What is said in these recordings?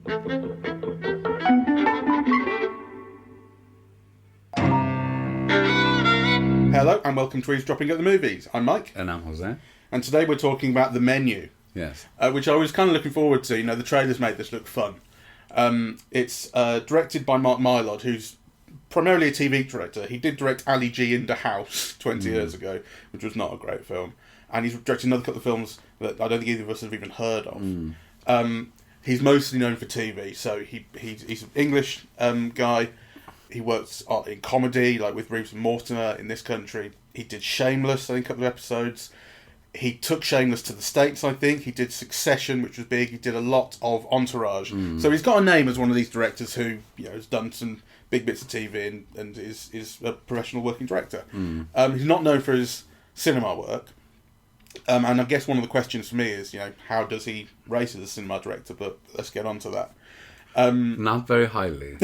Hello and welcome to Eavesdropping at the Movies. I'm Mike. And I'm Jose. And today we're talking about The Menu. Yes. Which I was kind of looking forward to. You know, the trailers made this look fun. It's directed by Mark Mylod, who's primarily a TV director. He did direct Ali G in the House 20 years ago, which was not a great film. And he's directed another couple of films that I don't think either of us have even heard of. He's mostly known for TV, so he's an English guy. He works in comedy, like with Reeves and Mortimer in this country. He did Shameless, I think, a couple of episodes. He took Shameless to the States, I think. He did Succession, which was big. He did a lot of Entourage. So he's got a name as one of these directors who, you know, has done some big bits of TV and is a professional working director. He's not known for his cinema work. And I guess one of the questions for me is, you know, how does he rate as a cinema director? But let's get on to that. Not very highly.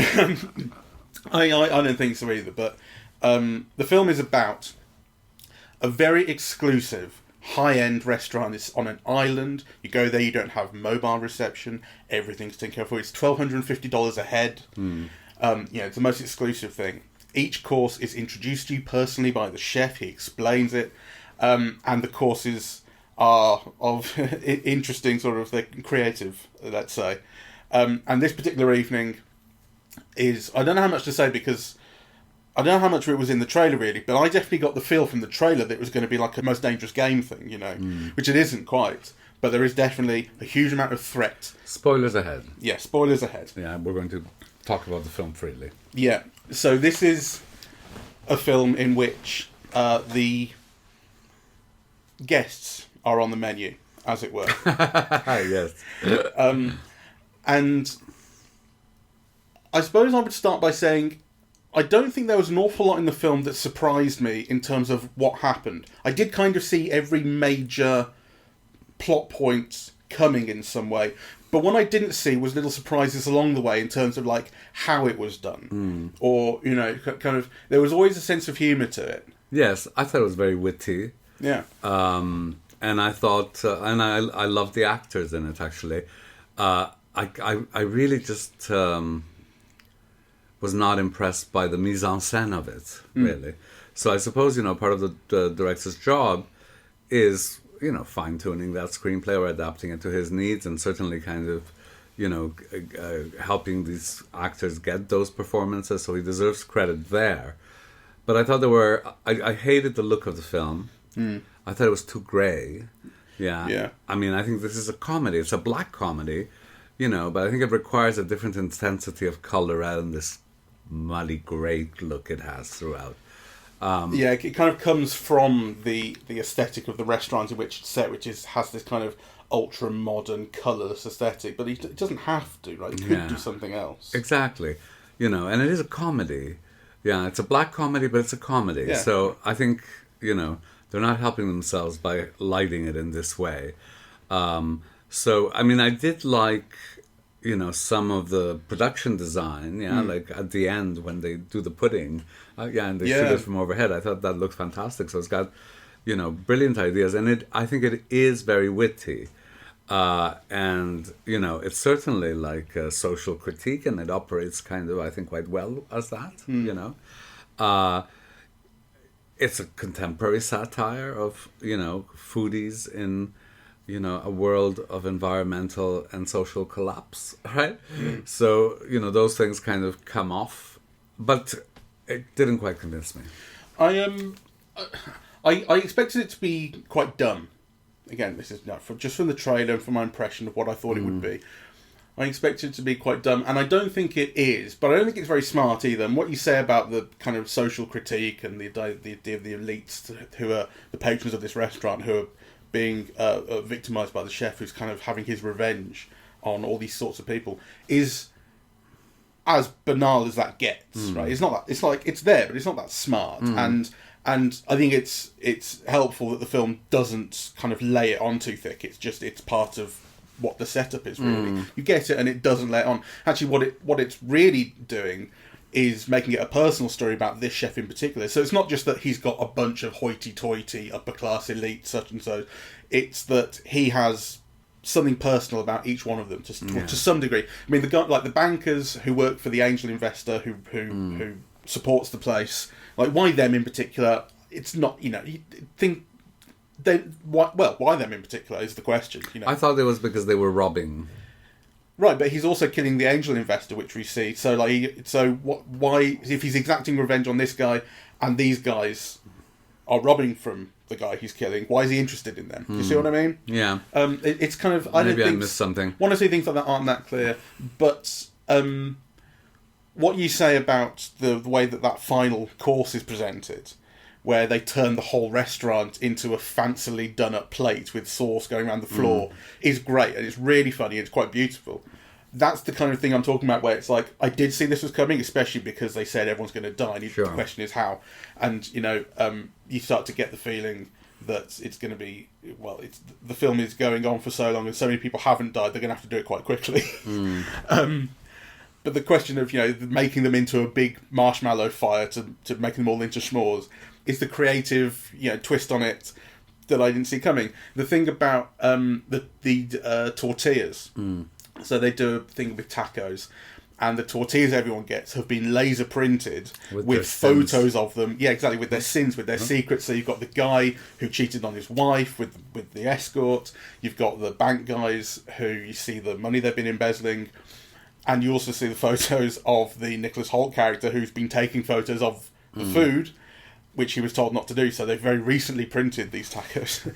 I don't think so either, but the film is about a very exclusive, high-end restaurant. It's on an island. You go there, you don't have mobile reception. Everything's taken care of. It's $1,250 a head. It's the most exclusive thing. Each course is introduced to you personally by the chef. He explains it. And the courses are of interesting, sort of, they're creative, let's say. And this particular evening is, I don't know how much to say because I don't know how much of it was in the trailer really, but I definitely got the feel from the trailer that it was going to be like a Most Dangerous Game thing, you know, which it isn't quite, but there is definitely a huge amount of threat. Spoilers ahead. Yeah, spoilers ahead. Yeah, we're going to talk about the film freely. Yeah, so this is a film in which the guests are on the menu, as it were. Yes. And I suppose I would start by saying I don't think there was an awful lot in the film that surprised me in terms of what happened. I did kind of see every major plot point coming in some way, but what I didn't see was little surprises along the way in terms of like how it was done, or, you know, kind of, there was always a sense of humour to it. Yes, I thought it was very witty. Yeah. And I thought, and I loved the actors in it actually. I really just was not impressed by the mise en scène of it, really. So I suppose, you know, part of the director's job is, you know, fine-tuning that screenplay or adapting it to his needs, and certainly kind of, you know, helping these actors get those performances, so he deserves credit there. But I thought I hated the look of the film. I thought it was too grey. Yeah. I mean, I think this is a comedy. It's a black comedy, you know, but I think it requires a different intensity of colour rather than this muddy grey look it has throughout. It kind of comes from the aesthetic of the restaurant in which it's set, which has this kind of ultra-modern, colourless aesthetic, but it doesn't have to, right? It could do something else. Exactly. You know, and it is a comedy. Yeah, it's a black comedy, but it's a comedy. Yeah. So I think, you know, they're not helping themselves by lighting it in this way. So, I mean, I did like, you know, some of the production design, like at the end when they do the pudding, and they shoot it from overhead. I thought that looked fantastic. So it's got, you know, brilliant ideas. And I think it is very witty. And, you know, it's certainly like a social critique, and it operates kind of, I think, quite well as that, you know. It's a contemporary satire of, you know, foodies in, you know, a world of environmental and social collapse, right? So, you know, those things kind of come off, but it didn't quite convince me. I expected it to be quite dumb. Again, this is just from the trailer and from my impression of what I thought it would be. I expected it to be quite dumb, and I don't think it is, but I don't think it's very smart either. And what you say about the kind of social critique and the idea of the elites who are the patrons of this restaurant, who are being victimised by the chef, who's kind of having his revenge on all these sorts of people, is as banal as that gets, right? It's not that, it's like, it's there, but it's not that smart. And I think it's helpful that the film doesn't kind of lay it on too thick. It's part of what the setup is, really. You get it and it doesn't lay it on. Actually, what it's really doing is making it a personal story about this chef in particular. So it's not just that he's got a bunch of hoity-toity, upper-class elite, such and so. It's that he has something personal about each one of them to some degree. I mean, the guy, like the bankers who work for the angel investor who supports the place, like why them in particular? It's not, you think why them in particular is the question. I thought it was because they were robbing. Right, but he's also killing the angel investor, which we see. So, why, if he's exacting revenge on this guy, and these guys are robbing from the guy he's killing, why is he interested in them? Do you see what I mean? Yeah. It's kind of... Maybe I missed something. One or two things like that aren't that clear, but what you say about the way that final course is presented, where they turn the whole restaurant into a fancily done-up plate with sauce going around the floor, is great, and it's really funny, it's quite beautiful. That's the kind of thing I'm talking about, where it's like, I did see this was coming, especially because they said everyone's going to die, and the question is how. And, you start to get the feeling that it's going to be, the film is going on for so long, and so many people haven't died, they're going to have to do it quite quickly. But the question of, making them into a big marshmallow fire to make them all into s'mores is the creative, twist on it that I didn't see coming. The thing about the tortillas. So they do a thing with tacos, and the tortillas everyone gets have been laser printed with photos of them. Yeah, exactly, with their sins, with their secrets. So you've got the guy who cheated on his wife with the escort. You've got the bank guys who you see the money they've been embezzling. And you also see the photos of the Nicholas Hoult character who's been taking photos of the food, which he was told not to do. So they've very recently printed these tacos.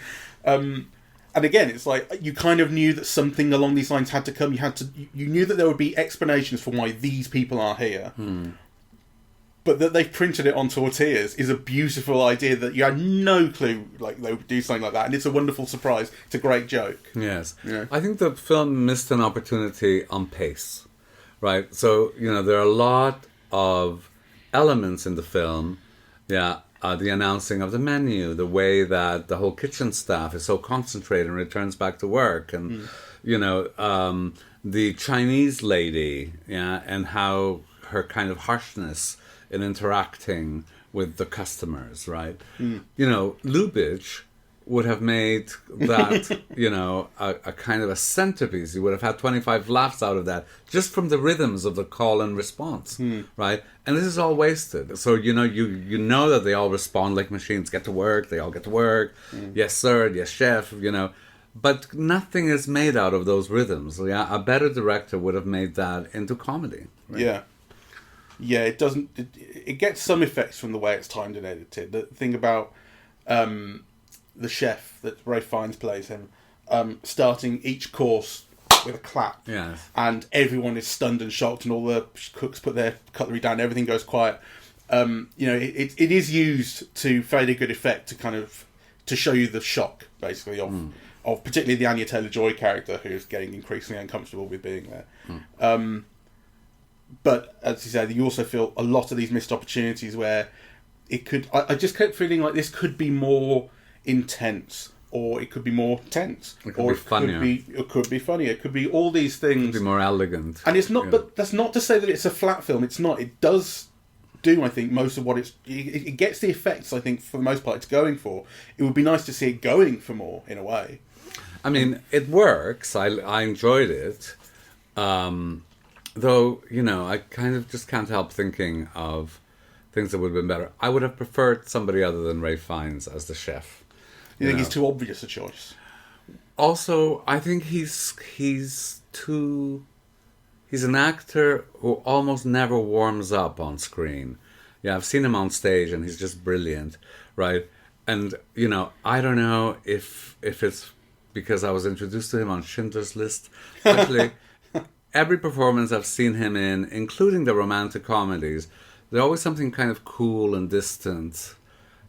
And again, it's like you kind of knew that something along these lines had to come. You knew that there would be explanations for why these people are here. But that they've printed it on tortillas is a beautiful idea that you had no clue like they would do something like that. And it's a wonderful surprise. It's a great joke. Yes. Yeah. I think the film missed an opportunity on pace. Right, so, there are a lot of elements in the film, the announcing of the menu, the way that the whole kitchen staff is so concentrated and returns back to work, and, the Chinese lady, and how her kind of harshness in interacting with the customers, right? Lubitsch would have made that, a kind of a centerpiece. You would have had 25 laughs out of that, just from the rhythms of the call and response, right? And this is all wasted. So, you know that they all respond like machines. Get to work, they all get to work. Yes, sir, yes, chef, But nothing is made out of those rhythms. Yeah, a better director would have made that into comedy. Right? Yeah. Yeah, it doesn't... It gets some effects from the way it's timed and edited. The thing about... the chef that Ralph Fiennes plays him, starting each course with a clap. Yes. And everyone is stunned and shocked, and all the cooks put their cutlery down, everything goes quiet. It is used to fairly good effect to show you the shock, basically, of particularly the Anya Taylor-Joy character, who is getting increasingly uncomfortable with being there. But, as you said, you also feel a lot of these missed opportunities where it could... I just kept feeling like this could be more intense, or it could be more tense, it could be funnier. It could be all these things. It could be more elegant. And it's not, but that's not to say that it's a flat film. It's not. It does do, I think, most of what it gets the effects, I think, for the most part, it's going for. It would be nice to see it going for more, in a way. I mean, it works. I enjoyed it. Though, I kind of just can't help thinking of things that would have been better. I would have preferred somebody other than Ralph Fiennes as the chef. You think he's too obvious a choice? Also, I think he's an actor who almost never warms up on screen. Yeah, I've seen him on stage and he's just brilliant, right? And, I don't know if it's because I was introduced to him on Schindler's List. Actually, every performance I've seen him in, including the romantic comedies, there's always something kind of cool and distant.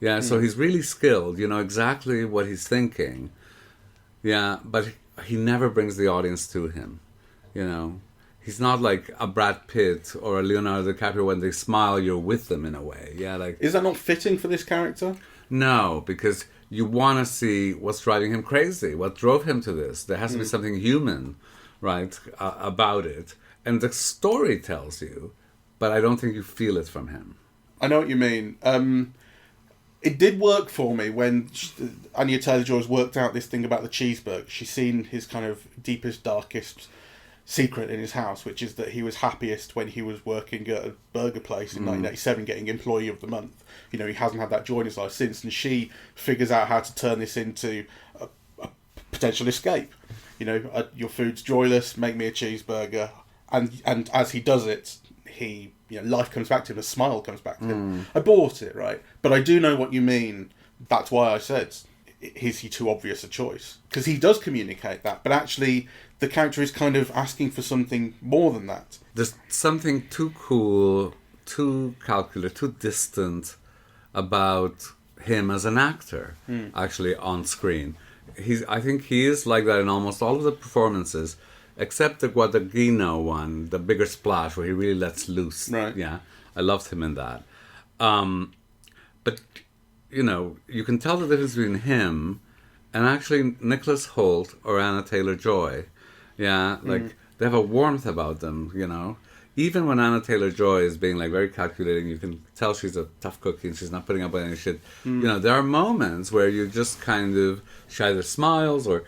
Yeah, so he's really skilled, exactly what he's thinking. Yeah, but he never brings the audience to him, He's not like a Brad Pitt or a Leonardo DiCaprio. When they smile, you're with them in a way. Yeah, like... Is that not fitting for this character? No, because you want to see what's driving him crazy, what drove him to this. There has to be something human, right, about it. And the story tells you, but I don't think you feel it from him. I know what you mean. It did work for me when Anya Taylor-Joy's worked out this thing about the cheeseburger. She's seen his kind of deepest, darkest secret in his house, which is that he was happiest when he was working at a burger place in 1987, getting Employee of the Month. You know, he hasn't had that joy in his life since, and she figures out how to turn this into a potential escape. You know, your food's joyless, make me a cheeseburger. And as he does it, life comes back to him, a smile comes back to him. I bought it, right? But I do know what you mean. That's why I said, is he too obvious a choice? Because he does communicate that, but actually the character is kind of asking for something more than that. There's something too cool, too calculated, too distant about him as an actor, actually, on screen. I think he is like that in almost all of the performances, except the Guadagnino one, the bigger splash, where he really lets loose. Right. Yeah, I loved him in that. But, you know, you can tell the difference between him and actually Nicholas Hoult or Anna Taylor-Joy. Yeah, like, they have a warmth about them, you know. Even when Anna Taylor-Joy is being, like, very calculating, you can tell she's a tough cookie and she's not putting up with any shit. You know, there are moments where you just kind of, she either smiles or,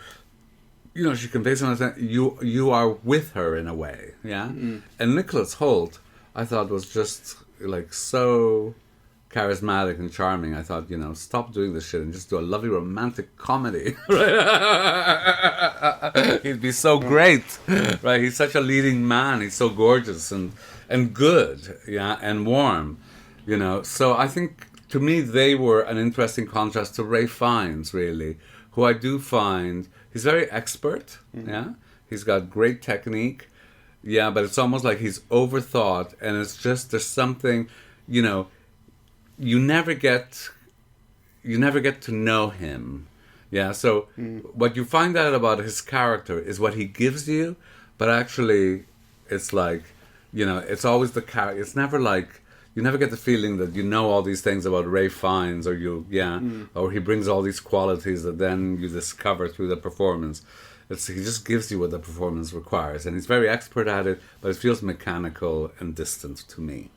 you know, she conveys something. You are with her in a way, yeah? And Nicholas Hoult, I thought, was just, like, so charismatic and charming. I thought, you know, stop doing this shit and just do a lovely romantic comedy. Right? He'd be so great, right? He's such a leading man. He's so gorgeous and good, yeah, and warm, you know. So I think, to me, they were an interesting contrast to Ralph Fiennes, really, who I do find, he's very expert, yeah? He's got great technique, yeah, but it's almost like he's overthought, and it's just, there's something, you know, you never get to know him. Yeah, so what you find out about his character is what he gives you, but actually it's like, you know, it's always the character. It's never like, you never get the feeling that you know all these things about Ralph Fiennes, or or he brings all these qualities that then you discover through the performance. He just gives you what the performance requires, and he's very expert at it, but it feels mechanical and distant to me.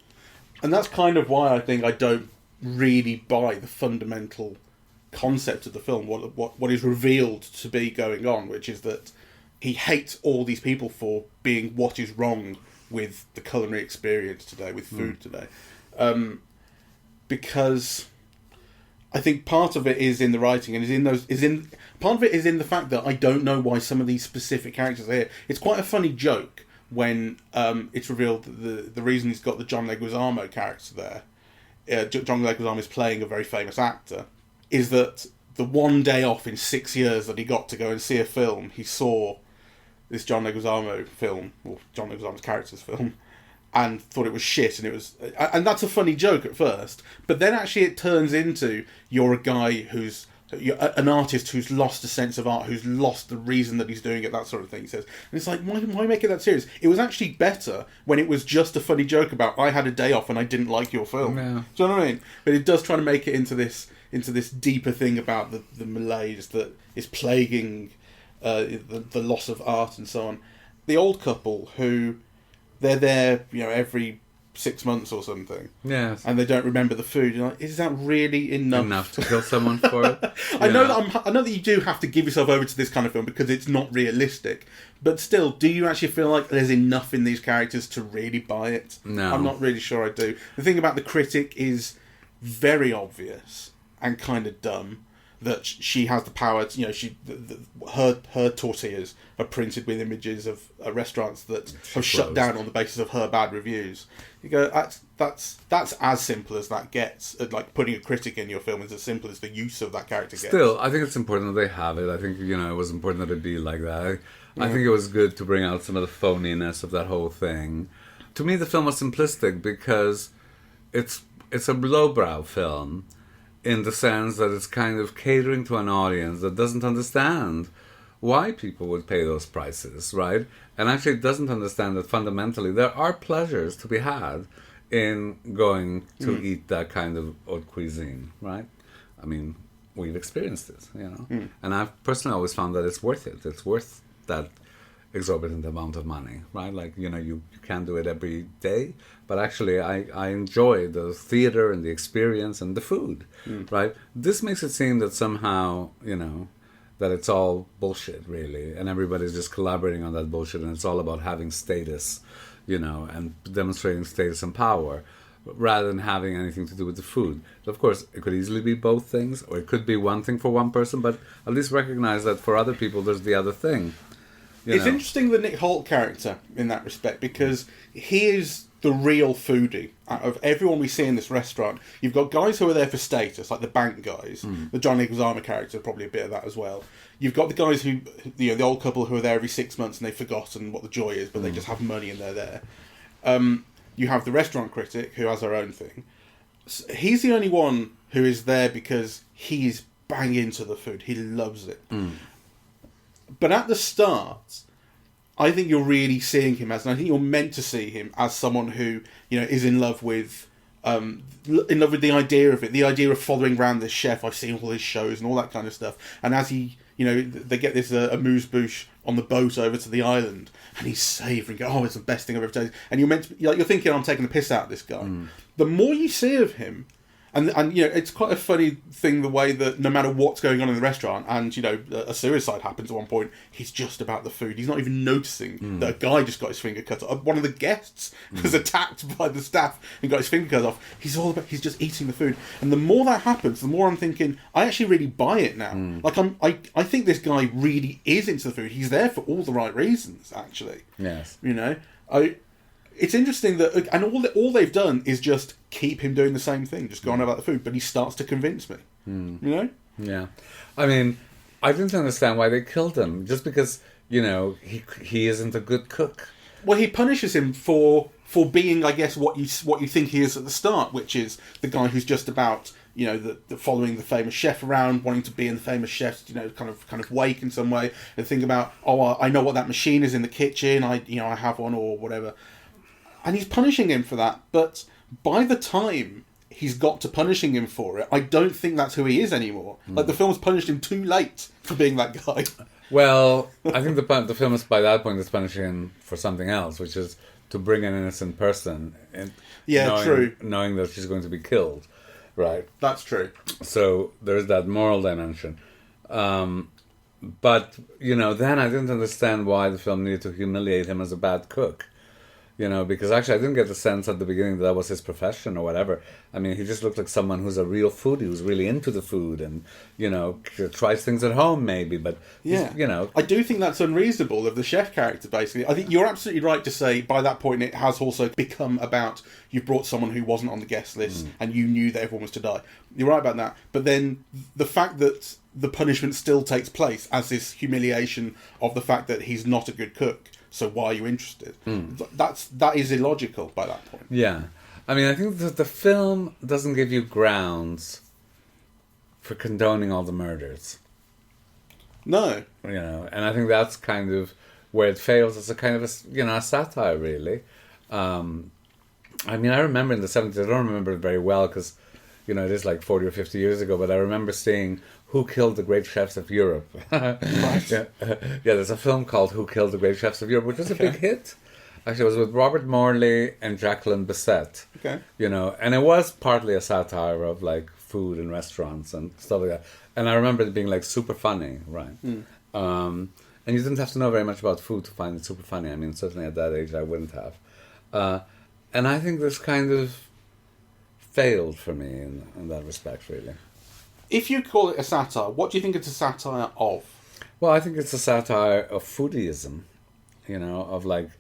And that's kind of why I think I don't really buy the fundamental concept of the film, what is revealed to be going on, which is that he hates all these people for being what is wrong with the culinary experience today, with food today. Because I think part of it is in the writing, and part of it is in the fact that I don't know why some of these specific characters are here. It's quite a funny joke when it's revealed that the reason he's got the John Leguizamo character there, John Leguizamo is playing a very famous actor, is that the one day off in 6 years that he got to go and see a film, he saw this John Leguizamo film, or John Leguizamo's character's film, and thought it was shit, and that's a funny joke at first, but then actually it turns into, you're a guy who's an artist who's lost a sense of art, who's lost the reason that he's doing it, that sort of thing, he says. And it's like, why make it that serious? It was actually better when it was just a funny joke about, I had a day off and I didn't like your film. Yeah. Do you know what I mean? But it does try to make it into this deeper thing about the malaise that is plaguing the loss of art and so on. The old couple who, they're there, you know, every 6 months or something. Yes. And they don't remember the food. You're like, is that really enough to kill someone for it? I know that you do have to give yourself over to this kind of film because it's not realistic. But still, do you actually feel like there's enough in these characters to really buy it? No. I'm not really sure I do. The thing about the critic is very obvious and kind of dumb, that she has the power to, you know, her tortillas are printed with images of restaurants that have shut down on the basis of her bad reviews. You go, that's as simple as that gets. Like, putting a critic in your film is as simple as the use of that character gets. Still, I think it's important that they have it. I think, you know, it was important that it be like that. I think it was good to bring out some of the phoniness of that whole thing. To me, the film was simplistic because it's a lowbrow film, in the sense that it's kind of catering to an audience that doesn't understand why people would pay those prices, right? And actually doesn't understand that fundamentally there are pleasures to be had in going to eat that kind of haute cuisine, right? I mean, we've experienced it, you know? And I've personally always found that it's worth it. It's worth that exorbitant amount of money, right? Like, you can't do it every day, but actually I enjoy the theater and the experience and the food, right? This makes it seem that somehow, that it's all bullshit, really, and everybody's just collaborating on that bullshit, and it's all about having status, and demonstrating status and power, rather than having anything to do with the food. Of course, it could easily be both things, or it could be one thing for one person, but at least recognize that for other people, there's the other thing. It's interesting, the Nick Holt character, in that respect, because he is the real foodie. Out of everyone we see in this restaurant, you've got guys who are there for status, like the bank guys. The John Leguizamo character, probably a bit of that as well. You've got the guys who, the old couple who are there every 6 months and they've forgotten what the joy is, but they just have money and they're there. You have the restaurant critic who has their own thing. He's the only one who is there because he's bang into the food. He loves it. But at the start, I think you're really seeing him as, and I think you're meant to see him as someone who, is in love with the idea of it, the idea of following around this chef. I've seen all his shows and all that kind of stuff. And as he, they get this amuse-bouche on the boat over to the island, and he's savouring it. Oh, it's the best thing I've ever tasted. And you're meant to, you're thinking, I'm taking the piss out of this guy. The more you see of him, and it's quite a funny thing, the way that no matter what's going on in the restaurant, and a suicide happens at one point, he's just about the food. He's not even noticing that a guy just got his finger cut off. One of the guests was attacked by the staff and got his finger cut off. He's just eating the food. And the more that happens, the more I'm thinking, I actually really buy it now. Like I think this guy really is into the food. He's there for all the right reasons, actually. Yes. It's interesting that, and all they've done is just keep him doing the same thing, just going about the food, but he starts to convince me. Yeah. I mean, I didn't understand why they killed him, just because, he isn't a good cook. Well, he punishes him for being, I guess, what you think he is at the start, which is the guy who's just about, the following the famous chef around, wanting to be in the famous chef's, kind of wake in some way, and think about, I know what that machine is in the kitchen, I have one, or whatever. And he's punishing him for that, but by the time he's got to punishing him for it, I don't think that's who he is anymore. Like, the film's punished him too late for being that guy. Well, I think the film is, by that point, is punishing him for something else, which is to bring an innocent person, and knowing that she's going to be killed, right? That's true. So there's that moral dimension. But then I didn't understand why the film needed to humiliate him as a bad cook. Because actually I didn't get the sense at the beginning that was his profession or whatever. I mean, he just looked like someone who's a real foodie, who's really into the food and, tries things at home maybe, but, I do think that's unreasonable of the chef character, basically. I think you're absolutely right to say by that point it has also become about, you've brought someone who wasn't on the guest list and you knew that everyone was to die. You're right about that. But then the fact that the punishment still takes place as this humiliation of the fact that he's not a good cook, so why are you interested? That is illogical by that point. Yeah. I mean, I think that the film doesn't give you grounds for condoning all the murders. No. And I think that's kind of where it fails as a kind of a satire, really. I mean, I remember in the 70s, I don't remember it very well because, it is like 40 or 50 years ago, but I remember seeing Who Killed the Great Chefs of Europe. Right. Yeah, there's a film called Who Killed the Great Chefs of Europe, which was a big hit. Actually, it was with Robert Morley and Jacqueline Bisset. Okay. And it was partly a satire of, like, food and restaurants and stuff like that. And I remember it being, like, super funny, right? And you didn't have to know very much about food to find it super funny. I mean, certainly at that age, I wouldn't have. And I think this kind of failed for me in that respect, really. If you call it a satire, what do you think it's a satire of? Well, I think it's a satire of foodieism, of like,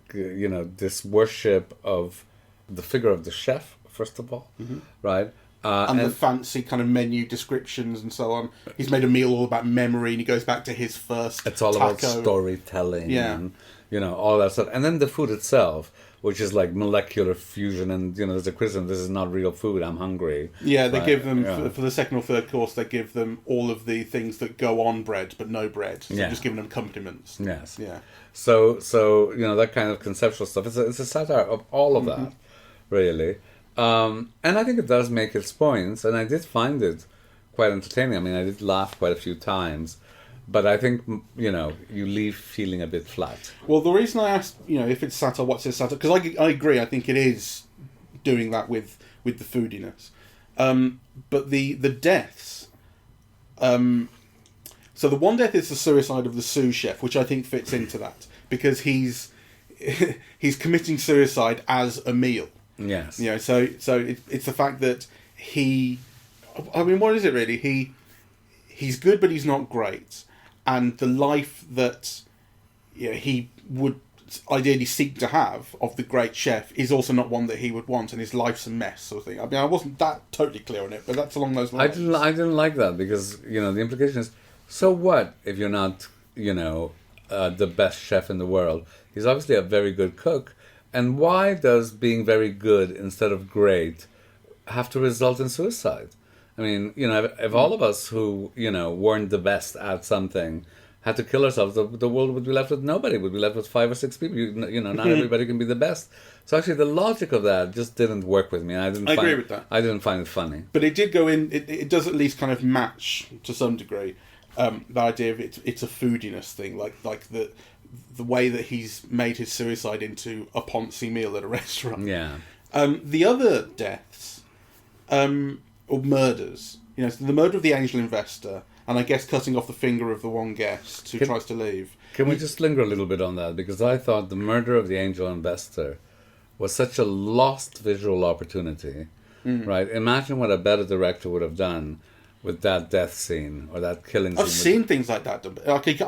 this worship of the figure of the chef, first of all, right? And the fancy kind of menu descriptions and so on. He's made a meal all about memory, and he goes back to his first It's all taco. about storytelling, and, all that stuff. And then the food itself, which is like molecular fusion, and there's a criticism, this is not real food, I'm hungry. Yeah, they give them, for the second or third course, they give them all of the things that go on bread, but no bread. So just giving them accompaniments. Yes. Yeah. So that kind of conceptual stuff, it's a satire of all of that, really. And I think it does make its points, and I did find it quite entertaining. I mean, I did laugh quite a few times. But I think, you leave feeling a bit flat. Well, the reason I asked, if it's satire, what's it satire? Because I agree. I think it is doing that with the foodiness. But the deaths. So the one death is the suicide of the sous chef, which I think fits into that because he's committing suicide as a meal. Yes. So it's the fact that he. I mean, what is it really? He's good, but he's not great. And the life that he would ideally seek to have of the great chef is also not one that he would want, and his life's a mess, sort of thing. I mean, I wasn't that totally clear on it, but that's along those lines. I didn't like that because the implication is, so what if you're not the best chef in the world? He's obviously a very good cook, and why does being very good instead of great have to result in suicide? I mean, if all of us who, weren't the best at something had to kill ourselves, the world would be left with nobody. Would be left with 5 or 6 people. Not everybody can be the best. So actually, the logic of that just didn't work with me. I agree with that. I didn't find it funny. But it did go in. It does at least kind of match to some degree the idea of it's a foodiness thing, like the way that he's made his suicide into a Ponzi meal at a restaurant. Yeah. The other deaths, or murders, so the murder of the angel investor, and I guess cutting off the finger of the one guest who tries to leave. Can we just linger a little bit on that? Because I thought the murder of the angel investor was such a lost visual opportunity, right? Imagine what a better director would have done with that death scene or that killing scene. I've seen things like that. I think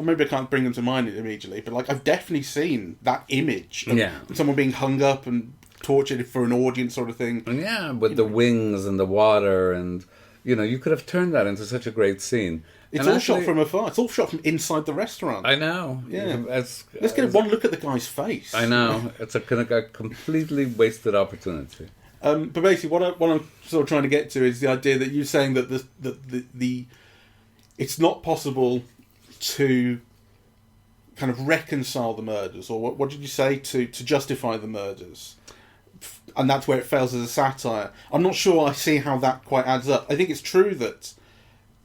maybe I can't bring them to mind immediately, but I've definitely seen that image of someone being hung up and tortured for an audience sort of thing. And with the wings and the water and, you could have turned that into such a great scene. It's all shot from afar. It's all shot from inside the restaurant. I know. Yeah. Let's get one look at the guy's face. I know. It's a completely wasted opportunity. But basically, what I'm sort of trying to get to is the idea that you're saying that the it's not possible to kind of reconcile the murders, or what did you say, to justify the murders, and that's where it fails as a satire. I'm not sure I see how that quite adds up. I think it's true that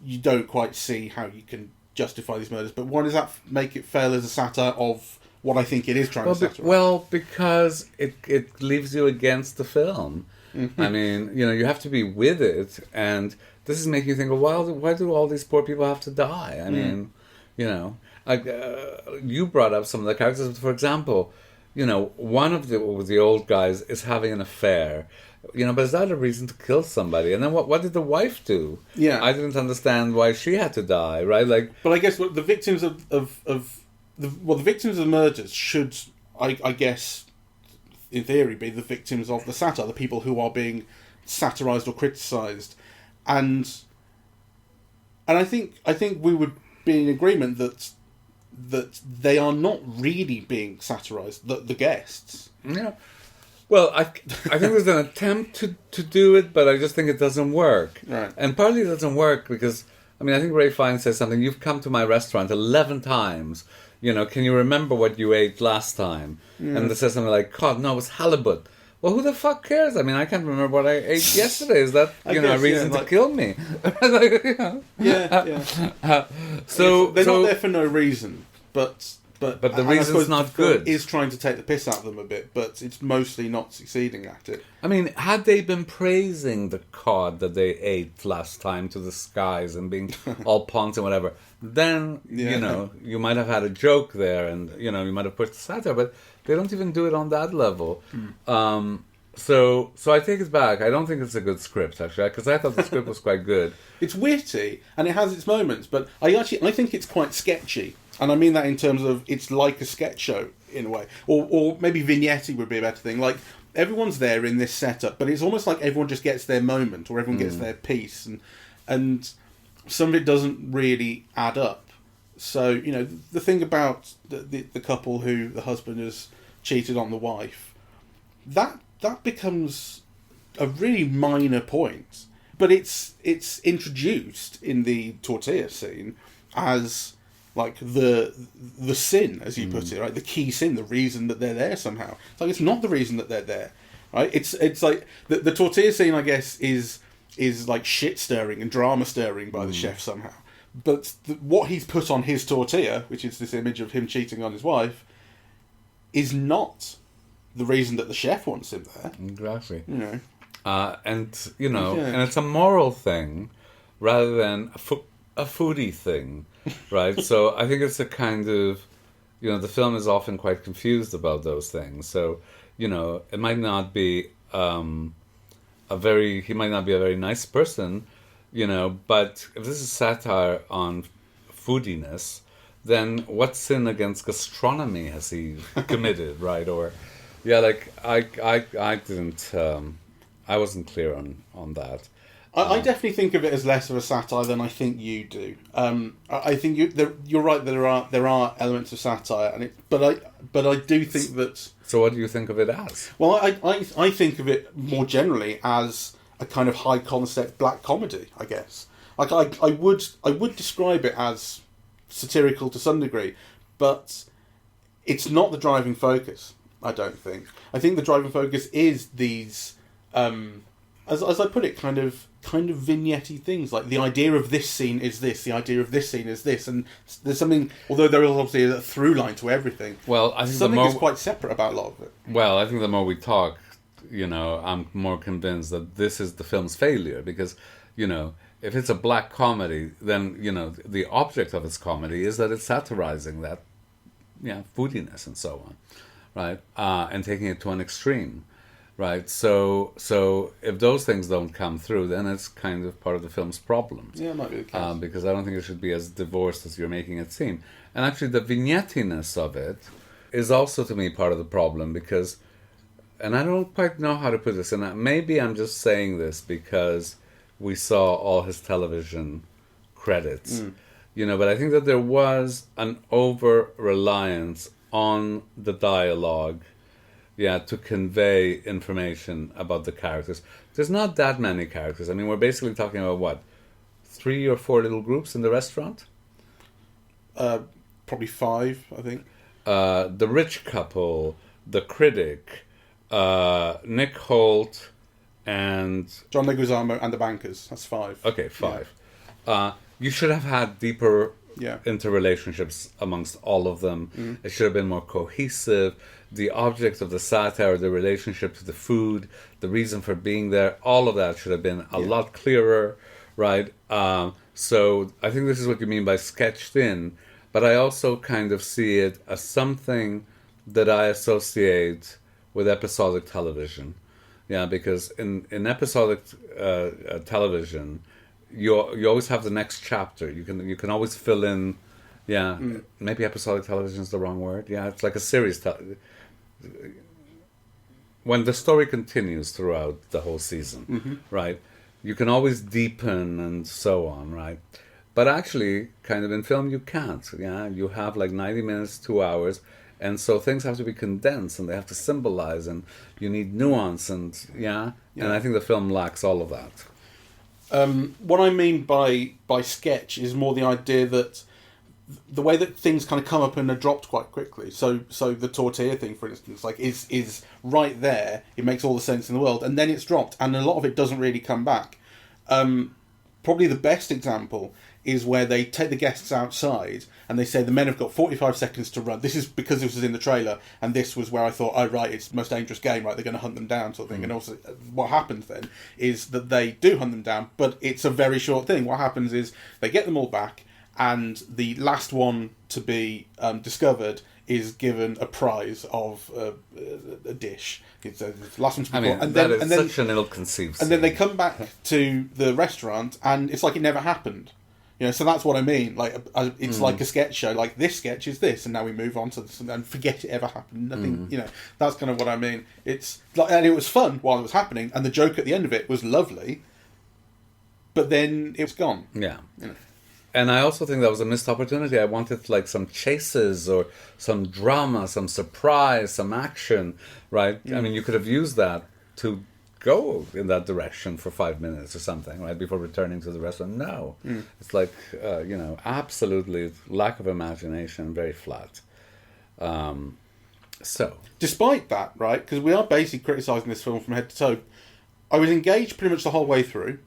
you don't quite see how you can justify these murders, but why does that make it fail as a satire of what I think it is trying to satirize? Well, because it leaves you against the film. Mm-hmm. I mean, you have to be with it, and this is making you think, well, why do all these poor people have to die? I mean, you brought up some of the characters. For example, one of the old guys is having an affair. But is that a reason to kill somebody? And then what did the wife do? Yeah, I didn't understand why she had to die. Right? But I guess the victims of the victims of the murders should, I guess, in theory, be the victims of the satire, the people who are being satirized or criticized, and I think we would be in agreement that they are not really being satirized, the guests. Yeah. Well, I think there's an attempt to do it, but I just think it doesn't work. Right. And partly it doesn't work because, I think Ray Fiennes says something, you've come to my restaurant 11 times, can you remember what you ate last time? Yeah. And it says something like, God, no, it was halibut. Well, who the fuck cares? I can't remember what I ate yesterday. Is that a reason to kill me? Yeah. So they're not there for no reason, but the reason's not good. Is trying to take the piss out of them a bit, but it's mostly not succeeding at it. Had they been praising the cod that they ate last time to the skies and being all ponds and whatever, then you might have had a joke there, and you might have pushed the satire. But they don't even do it on that level. So I take it back. I don't think it's a good script, actually, because I thought the script was quite good. It's witty and it has its moments, but I think it's quite sketchy. And I mean that in terms of it's like a sketch show in a way, or maybe vignette would be a better thing. Like everyone's there in this setup, but it's almost like everyone just gets their moment, or everyone gets their piece, and some of it doesn't really add up. So the thing about the couple who the husband has cheated on the wife, that becomes a really minor point, but it's introduced in the tortilla scene as like the sin, as you put it, right? The key sin, the reason that they're there somehow. It's like it's not the reason that they're there, right? It's like the tortilla scene, I guess, is like shit stirring and drama stirring by the chef somehow. But what he's put on his tortilla, which is this image of him cheating on his wife, is not the reason that the chef wants him there. Exactly. You know. And it's a moral thing rather than a foodie thing, right? So I think it's a kind of, the film is often quite confused about those things. So, it might not be he might not be a very nice person, but if this is satire on foodiness, then what sin against gastronomy has he committed, right? Or, I didn't, I wasn't clear on that. I definitely think of it as less of a satire than I think you do. I think you're right that there are elements of satire, but I do think that. So what do you think of it as? Well, I think of it more generally as a kind of high concept black comedy, I guess. Like I would describe it as satirical to some degree, but it's not the driving focus. I don't think. I think the driving focus is these, as I put it, kind of vignette-y things, like the idea of this scene is this, the idea of this scene is this, and there's something, although there is obviously a through line to everything, well, I think something is quite separate about a lot of it. Well, I think the more we talk, I'm more convinced that this is the film's failure, because, if it's a black comedy, then, the object of its comedy is that it's satirizing that, foodiness and so on, right? And taking it to an extreme. Right, so if those things don't come through, then it's kind of part of the film's problems. Yeah, it might be the case. Because I don't think it should be as divorced as you're making it seem. And actually, the vignettiness of it is also, to me, part of the problem, because, and I don't quite know how to put this, and maybe I'm just saying this because we saw all his television credits, but I think that there was an over-reliance on the dialogue, to convey information about the characters. There's not that many characters. I mean, we're basically talking about, 3 or 4 little groups in the restaurant? Probably 5, I think. The rich couple, the critic, Nick Holt, and... John Leguizamo and the bankers. That's 5. Okay, 5. Yeah. You should have had deeper interrelationships amongst all of them. It should have been more cohesive. The object of the satire, the relationship to the food, the reason for being there, all of that should have been a lot clearer, right? So I think this is what you mean by sketched in, but I also kind of see it as something that I associate with episodic television. Yeah, because in episodic television, you always have the next chapter. You can always fill in. Yeah, maybe episodic television is the wrong word. Yeah, it's like a series. When the story continues throughout the whole season, right? You can always deepen and so on, right? But actually, kind of in film, you can't. Yeah, you have like 90 minutes, 2 hours, and so things have to be condensed and they have to symbolize, and you need nuance, and and I think the film lacks all of that. What I mean by sketch is more the idea that the way that things kind of come up and are dropped quite quickly. So the tortilla thing, for instance, like is right there. It makes all the sense in the world, and then it's dropped, and a lot of it doesn't really come back. Probably the best example is where they take the guests outside and they say the men have got 45 seconds to run. This is because this was in the trailer, and this was where I thought, oh right, it's the most dangerous game, right? They're going to hunt them down, sort of thing. And also, what happens then is that they do hunt them down, but it's a very short thing. What happens is they get them all back, and the last one to be discovered is given a prize of a dish. It's the last one to be caught. And that is such an ill-conceived scene. And then they come back to the restaurant, and it's like it never happened. So that's what I mean. Like it's like a sketch show. Like this sketch is this, and now we move on to this, and forget it ever happened. Nothing. That's kind of what I mean. It's like, and it was fun while it was happening, and the joke at the end of it was lovely. But then it was gone. Yeah. And I also think that was a missed opportunity. I wanted like some chases or some drama, some surprise, some action, right? I mean, you could have used that to go in that direction for 5 minutes or something, right, before returning to the restaurant. No. It's like, absolutely lack of imagination, very flat. So. Despite that, right, because we are basically criticising this film from head to toe, I was engaged pretty much the whole way through.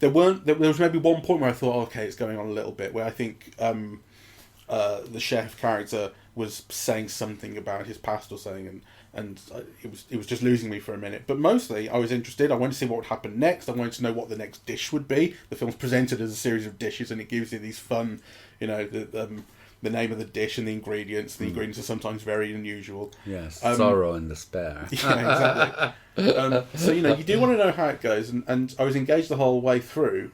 there was maybe one point where I thought, okay, it's going on a little bit, where I think the chef character was saying something about his past or something, and it was just losing me for a minute. But mostly, I was interested. I wanted to see what would happen next. I wanted to know what the next dish would be. The film's presented as a series of dishes, and it gives you these fun, the name of the dish and the ingredients. The ingredients are sometimes very unusual. Yes, sorrow and despair. Yeah, exactly. So, you do want to know how it goes, and I was engaged the whole way through.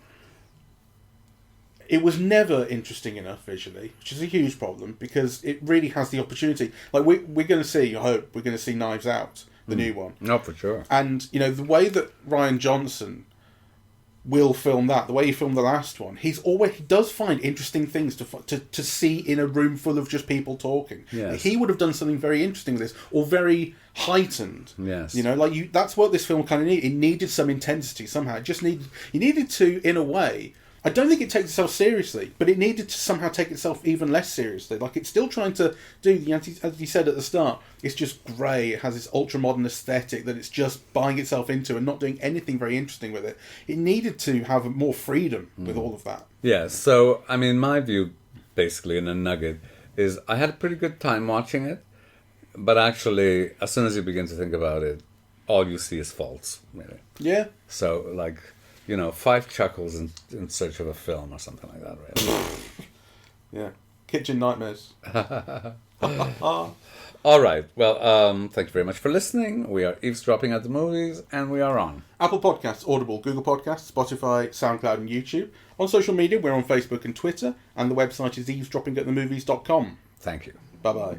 It was never interesting enough visually, which is a huge problem, because it really has the opportunity. Like, we're going to see, I hope, we're going to see Knives Out, the new one. No, for sure. And, the way that Rian Johnson will film that, the way he filmed the last one, he does find interesting things to see in a room full of just people talking. Yes. He would have done something very interesting with this, or very heightened. Yes. That's what this film kind of needed. It needed some intensity somehow. You needed to, in a way, I don't think it takes itself seriously, but it needed to somehow take itself even less seriously. Like, it's still trying to do, as you said at the start, it's just grey. It has this ultra-modern aesthetic that it's just buying itself into and not doing anything very interesting with it. It needed to have more freedom with all of that. Yeah, so, I mean, my view, basically, in a nugget, is I had a pretty good time watching it, but actually, as soon as you begin to think about it, all you see is faults, really. Yeah. So, 5 chuckles in search of a film or something like that, right? Yeah. Kitchen nightmares. All right. Well, thank you very much for listening. We are eavesdropping at the movies, and we are on Apple Podcasts, Audible, Google Podcasts, Spotify, SoundCloud, and YouTube. On social media, we're on Facebook and Twitter, and the website is eavesdroppingatthemovies.com. Thank you. Bye-bye.